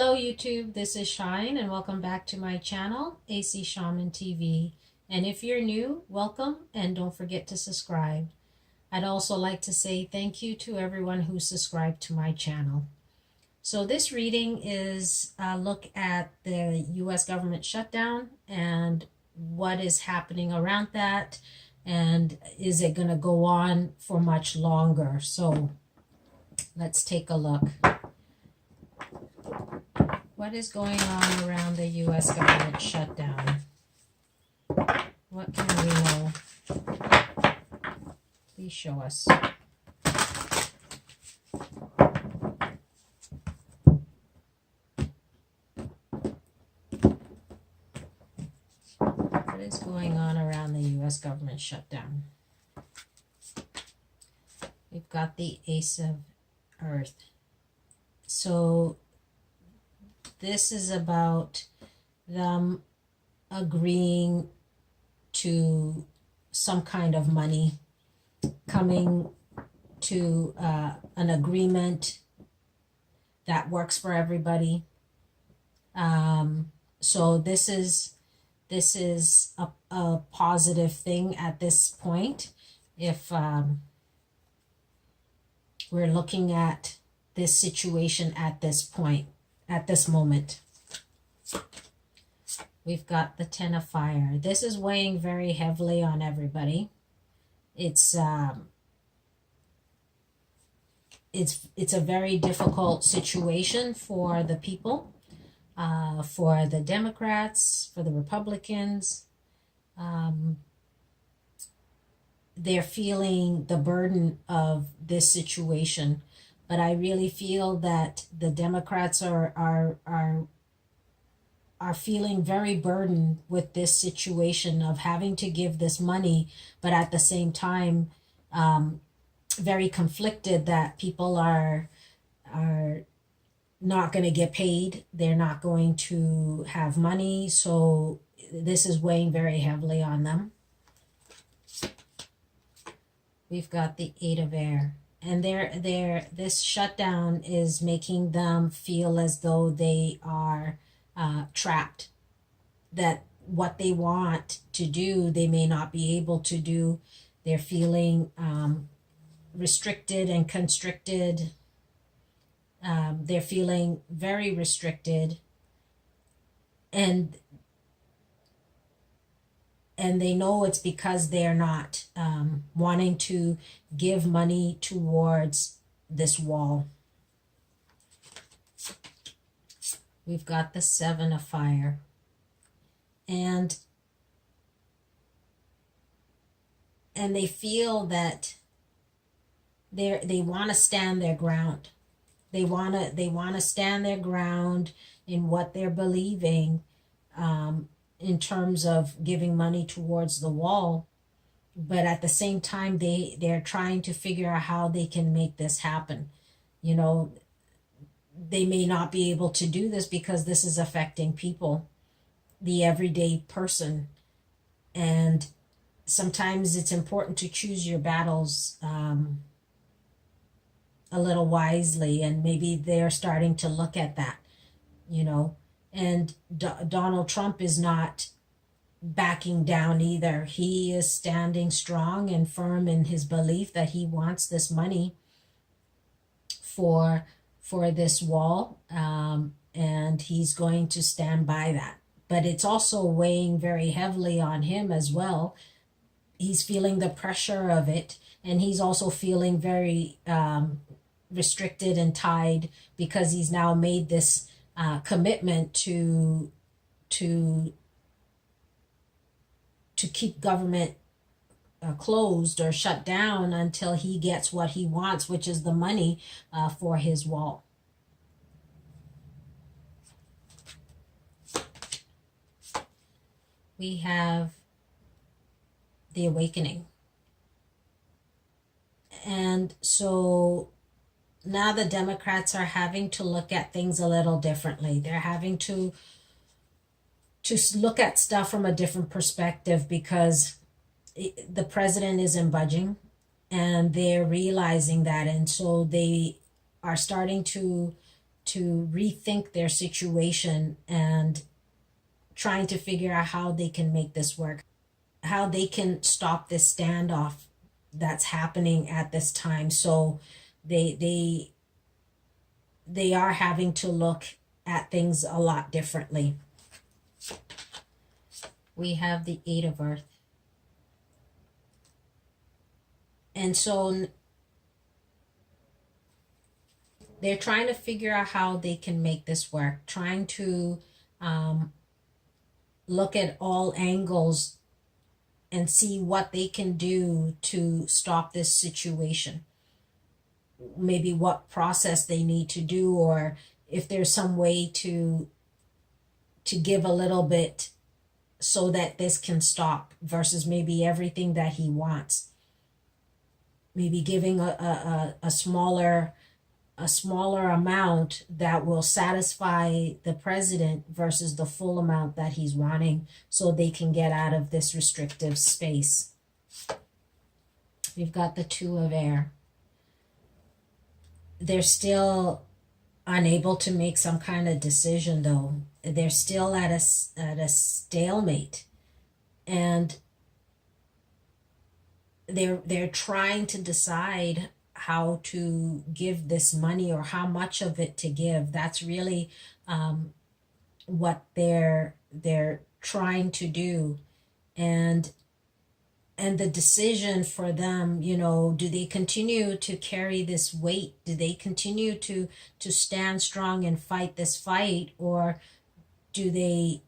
Hello YouTube, this is Shine and welcome back to my channel, AC Shaman TV. And if you're new, welcome and don't forget to subscribe. I'd also like to say thank you to everyone who subscribed to my channel. So this reading is a look at the US government shutdown and what is happening around that, and is it going to go on for much longer. So let's take a look. What is going on around the US government shutdown? What can we know? Please show us. What is going on around the US government shutdown? We've got the Ace of Earth. So this is about them agreeing to some kind of money, coming to an agreement that works for everybody. So this is a positive thing at this point. If we're looking at this situation at this point, at this moment. We've got the Ten of Fire. This is weighing very heavily on everybody. It's a very difficult situation for the people, for the Democrats, for the Republicans. They're feeling the burden of this situation. But I really feel that the Democrats are feeling very burdened with this situation of having to give this money, but at the same time, very conflicted that people are not going to get paid. They're not going to have money. So this is weighing very heavily on them. We've got the Eight of Air. And this shutdown is making them feel as though they are trapped, that what they want to do, they may not be able to do. They're feeling restricted and constricted. They're feeling very restricted. And they know it's because they're not wanting to give money towards this wall. We've got the Seven of Fire. And they feel that they want to stand their ground. They want to stand their ground in what they're believing, in terms of giving money towards the wall, but at the same time they're trying to figure out how they can make this happen. You know, they may not be able to do this because this is affecting people, the everyday person, and sometimes it's important to choose your battles a little wisely, and maybe they're starting to look at that, you know. And Donald Trump is not backing down either. He is standing strong and firm in his belief that he wants this money for this wall, and he's going to stand by that. But it's also weighing very heavily on him as well. He's feeling the pressure of it, and he's also feeling very restricted and tied because he's now made this commitment to keep government closed or shut down until he gets what he wants, which is the money for his wall. We have the Awakening. And so now the Democrats are having to look at things a little differently. They're having to look at stuff from a different perspective because the president isn't budging, and they're realizing that. And so they are starting to to rethink their situation and trying to figure out how they can make this work, how they can stop this standoff that's happening at this time. So they are having to look at things a lot differently. We have the Eight of Earth. And so they're trying to figure out how they can make this work, trying to look at all angles and see what they can do to stop this situation. Maybe what process they need to do, or if there's some way to give a little bit so that this can stop, versus maybe everything that he wants. Maybe giving a smaller amount that will satisfy the president versus the full amount that he's wanting, so they can get out of this restrictive space. We've got the Two of Air. They're still unable to make some kind of decision, though. They're still at a stalemate, and they're trying to decide how to give this money, or how much of it to give. That's really what they're trying to do. And the decision for them, do they continue to carry this weight? Do they continue to stand strong and fight this fight, or do they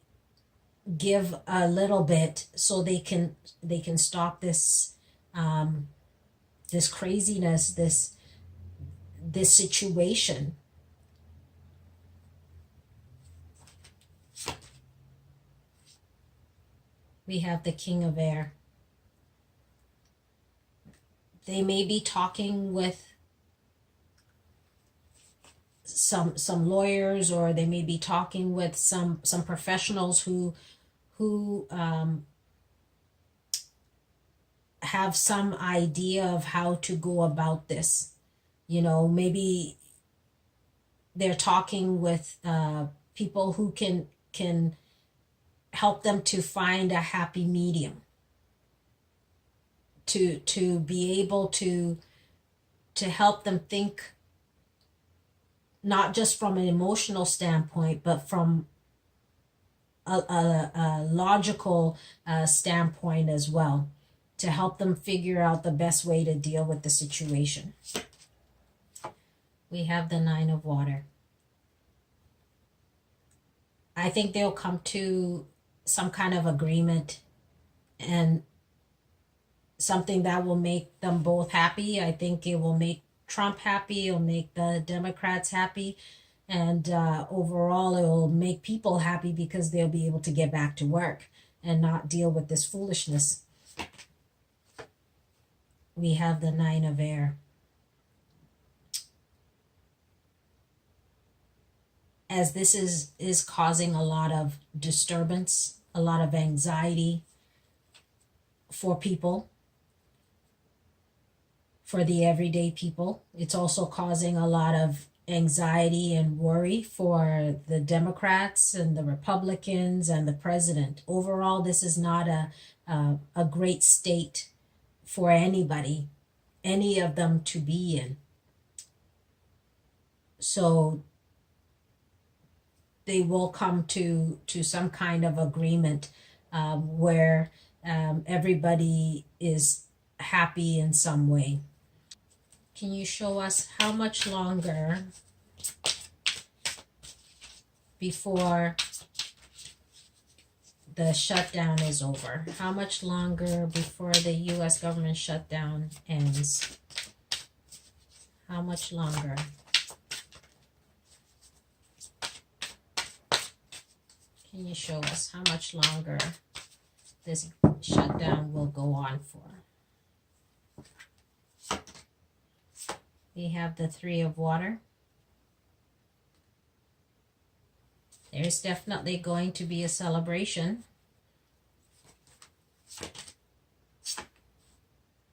give a little bit so they can stop this this craziness, this situation? We have the King of Air. They may be talking with some lawyers, or they may be talking with some professionals who have some idea of how to go about this. Maybe they're talking with people who can help them to find a happy medium, to be able to help them think, not just from an emotional standpoint, but from a logical standpoint as well, to help them figure out the best way to deal with the situation. We have the Nine of Water. I think they'll come to some kind of agreement, and something that will make them both happy. I think it will make Trump happy, it'll make the Democrats happy, and overall it will make people happy, because they'll be able to get back to work and not deal with this foolishness. We have the Nine of Air. As this is causing a lot of disturbance, a lot of anxiety for people, for the everyday people. It's also causing a lot of anxiety and worry for the Democrats and the Republicans and the president. Overall, this is not a great state for anybody, any of them, to be in. So they will come to some kind of agreement where everybody is happy in some way. Can you show us how much longer before the shutdown is over? How much longer before the US government shutdown ends? How much longer? Can you show us how much longer this shutdown will go on for? We have the Three of Water. There's definitely going to be a celebration.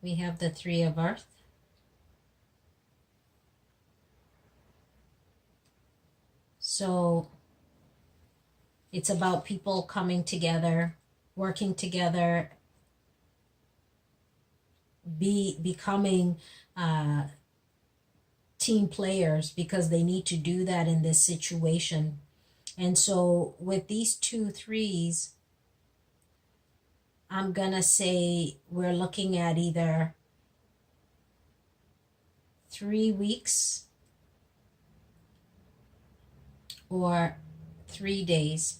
We have the Three of Earth. So it's about people coming together, working together, becoming team players, because they need to do that in this situation. And so with these 2 3s, I'm gonna say we're looking at either 3 weeks or 3 days.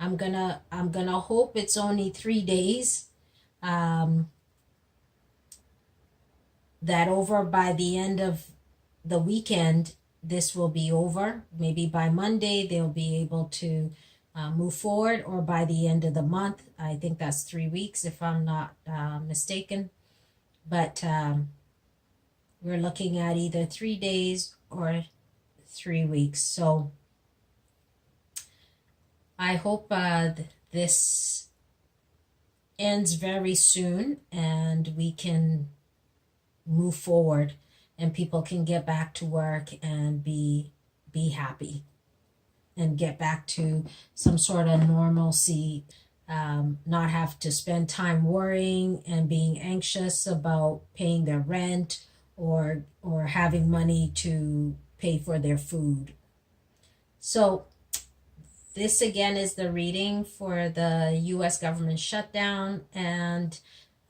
I'm gonna hope it's only 3 days. That over by the end of the weekend, this will be over. Maybe by Monday they'll be able to move forward, or by the end of the month. I think that's 3 weeks if I'm not mistaken. But we're looking at either 3 days or 3 weeks. So I hope this ends very soon and we can move forward and people can get back to work and be happy and get back to some sort of normalcy, not have to spend time worrying and being anxious about paying their rent or having money to pay for their food. So this again is the reading for the US government shutdown, and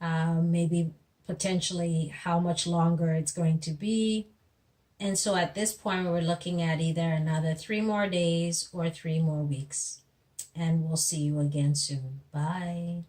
maybe potentially how much longer it's going to be. And so at this point, we're looking at either another 3 more days or 3 more weeks. And we'll see you again soon. Bye.